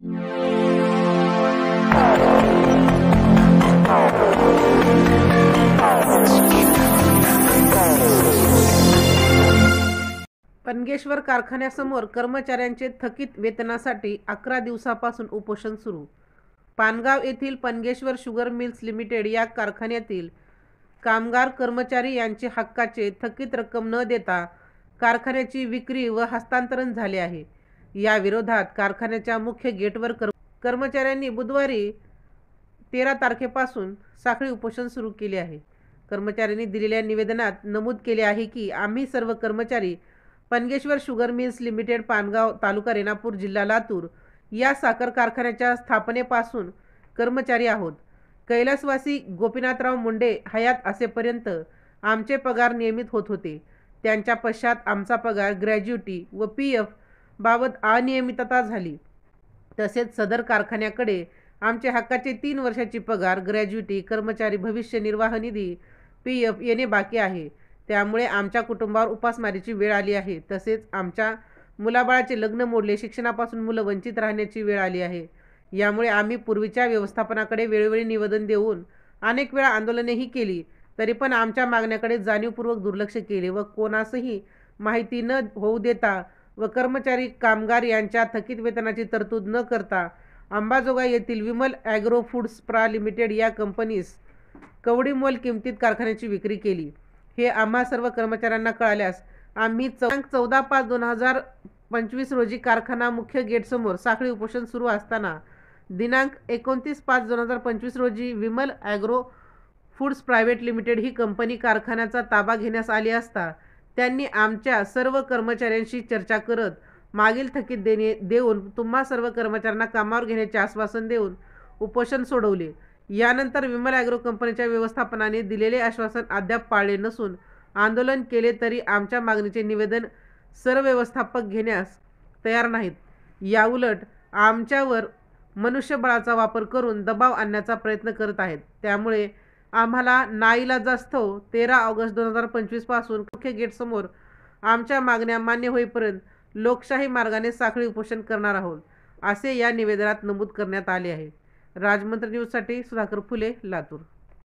पनगेश्वर कारखान्यासमोर कर्मचाऱ्यांचे थकीत वेतनासाठी 11 दिवसापासून उपोषण सुरू। पानगाव येथील पनगेश्वर शुगर मिल्स लिमिटेड या कारखान्यातील कामगार कर्मचारी यांचे हक्काचे थकीत रक्कम न देता कारखान्याची विक्री व हस्तांतरण झाले आहे। या विरोधात कारखान्याच्या मुख्य गेटवर कर्मचाऱ्यांनी बुधवारी 13 तारखेपासून साखळी उपोषण सुरू केले आहे। कर्मचाऱ्यांनी दिलेल्या निवेदनात नमूद केले आहे की आम्ही सर्व कर्मचारी पनगेश्वर शुगर मिल्स लिमिटेड पानगाव तालुका रेणापूर जिल्हा लातूर या साखर कारखान्याच्या स्थापनेपासून कर्मचारी आहोत। कैलासवासी गोपीनाथराव मुंडे हयात असेपर्यंत आमचे पगार नियमित होत होते। त्यांच्या पश्चात आमचा पगार ग्रॅज्युटी व PF बाबत अनियमितता झाली। तसेच सदर कारखान्याकडे आमचे हक्काचे 3 वर्षाची पगार ग्रॅज्युटी, कर्मचारी भविष्य निर्वाह निधी, PF येणे बाकी आहे। त्यामुळे आमच्या कुटुंबावर उपासमारीची वेळ आली आहे। तसेच आमच्या मुलाबाळाचे लग्न मोडले, शिक्षणापासून मुलं वंचित राहण्याची वेळ आली आहे। यामुळे आम्ही पूर्वीच्या व्यवस्थापनाकडे वेळोवेळी निवेदन देऊन अनेक वेळा आंदोलनेही केली, तरी पण आमच्या मागण्याकडे जाणीवपूर्वक दुर्लक्ष केले व कोणासही माहिती न होऊ देता व कर्मचारी कामगार यांच्या थकीत वेतनाची तरतूद न करता अंबाजोगाई येथील विमल ॲग्रो फूड्स प्रा लिमिटेड या कंपनीस कवडीमोल किमतीत कारखान्याची विक्री केली। हे आम्हा सर्व कर्मचाऱ्यांना कळाल्यास आम्ही 14/5/2025 रोजी कारखाना मुख्य गेटसमोर साखळी उपोषण सुरू असताना दिनांक 29/5/2025 रोजी Vimal agro foods private limited ही कंपनी कारखान्याचा ताबा घेण्यास आली असता त्यांनी आमच्या सर्व कर्मचाऱ्यांशी चर्चा करत मागील थकीत देऊन तुम्हा सर्व कर्मचाऱ्यांना कामावर घेण्याचे आश्वासन देऊन उपोषण सोडवले। यानंतर विमल ॲग्रो कंपनीच्या व्यवस्थापनाने दिलेले आश्वासन अद्याप पाळले नसून आंदोलन केले तरी आमच्या मागणीचे निवेदन सर्व व्यवस्थापक घेण्यास तयार नाहीत। याउलट आमच्यावर मनुष्यबळाचा वापर करून दबाव आणण्याचा प्रयत्न करत आहेत। त्यामुळे आम्हाला नाईलाजास्तव 13 ऑगस्ट 2025 पासून मुख्य गेटसमोर आमच्या मागण्या मान्य होईपर्यंत लोकशाही मार्गाने साखळी उपोषण करणार आहोत, असे या निवेदनात नमूद करण्यात आले आहे। राजमंत्र न्यूजसाठी सुधाकर फुले, लातूर।